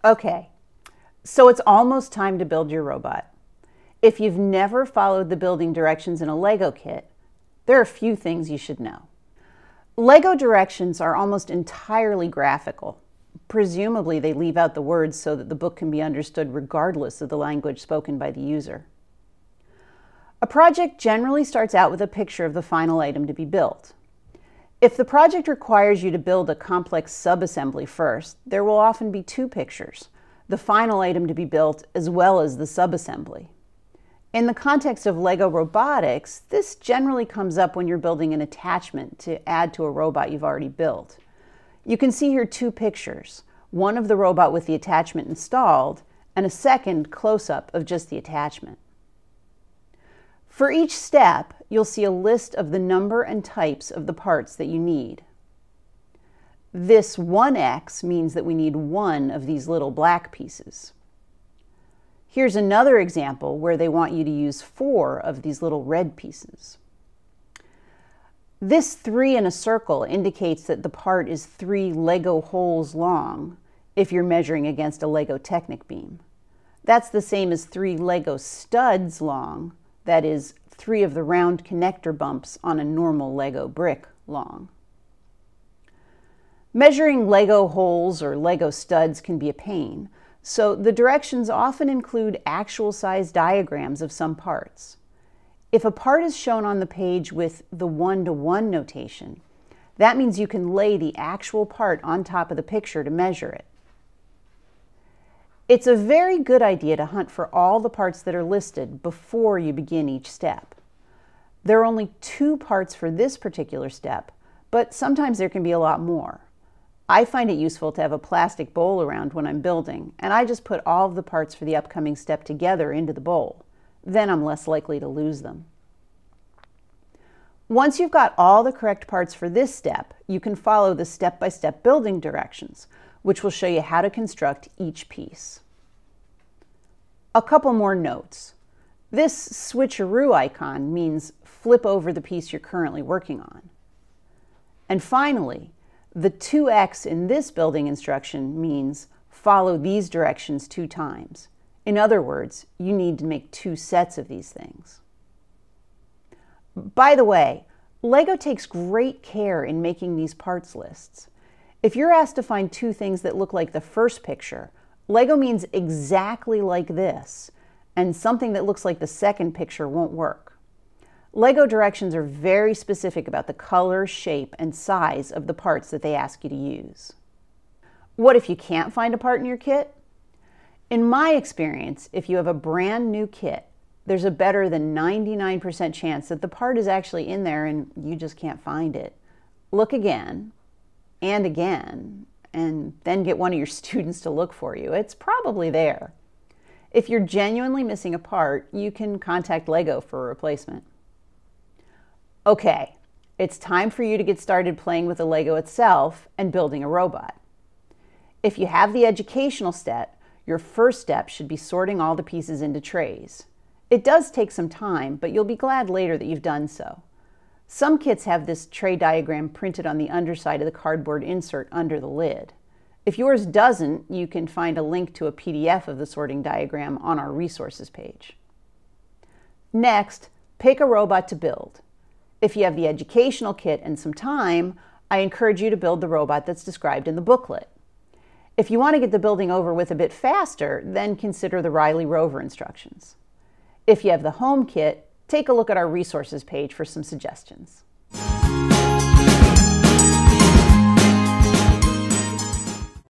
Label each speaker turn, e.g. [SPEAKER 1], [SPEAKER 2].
[SPEAKER 1] Okay, so it's almost time to build your robot. If you've never followed the building directions in a Lego kit, there are a few things you should know. Lego directions are almost entirely graphical. Presumably, they leave out the words so that the book can be understood regardless of the language spoken by the user. A project generally starts out with a picture of the final item to be built. If the project requires you to build a complex subassembly first, there will often be two pictures, the final item to be built as well as the subassembly. In the context of Lego robotics, this generally comes up when you're building an attachment to add to a robot you've already built. You can see here two pictures, one of the robot with the attachment installed, and a second close-up of just the attachment. For each step, you'll see a list of the number and types of the parts that you need. This 1X means that we need one of these little black pieces. Here's another example where they want you to use 4 of these little red pieces. This 3 in a circle indicates that the part is 3 Lego holes long if you're measuring against a Lego Technic beam. That's the same as 3 Lego studs long, that is 3 of the round connector bumps on a normal Lego brick long. Measuring Lego holes or Lego studs can be a pain, so the directions often include actual size diagrams of some parts. If a part is shown on the page with the 1-to-1 notation, that means you can lay the actual part on top of the picture to measure it. It's a very good idea to hunt for all the parts that are listed before you begin each step. There are only 2 parts for this particular step, but sometimes there can be a lot more. I find it useful to have a plastic bowl around when I'm building, and I just put all of the parts for the upcoming step together into the bowl. Then I'm less likely to lose them. Once you've got all the correct parts for this step, you can follow the step-by-step building directions, which will show you how to construct each piece. A couple more notes. This switcheroo icon means flip over the piece you're currently working on. And finally, the 2X in this building instruction means follow these directions 2 times. In other words, you need to make 2 sets of these things. By the way, Lego takes great care in making these parts lists. If you're asked to find 2 things that look like the first picture, Lego means exactly like this, and something that looks like the second picture won't work. Lego directions are very specific about the color, shape, and size of the parts that they ask you to use. What if you can't find a part in your kit? In my experience, if you have a brand new kit, there's a better than 99% chance that the part is actually in there and you just can't find it. Look again, and again, and then get one of your students to look for you. It's probably there. If you're genuinely missing a part, you can contact Lego for a replacement. Okay, it's time for you to get started playing with the Lego itself and building a robot. If you have the educational set, your first step should be sorting all the pieces into trays. It does take some time, but you'll be glad later that you've done so. Some kits have this tray diagram printed on the underside of the cardboard insert under the lid. If yours doesn't, you can find a link to a PDF of the sorting diagram on our resources page. Next, pick a robot to build. If you have the educational kit and some time, I encourage you to build the robot that's described in the booklet. If you want to get the building over with a bit faster, then consider the Riley Rover instructions. If you have the home kit, take a look at our resources page for some suggestions.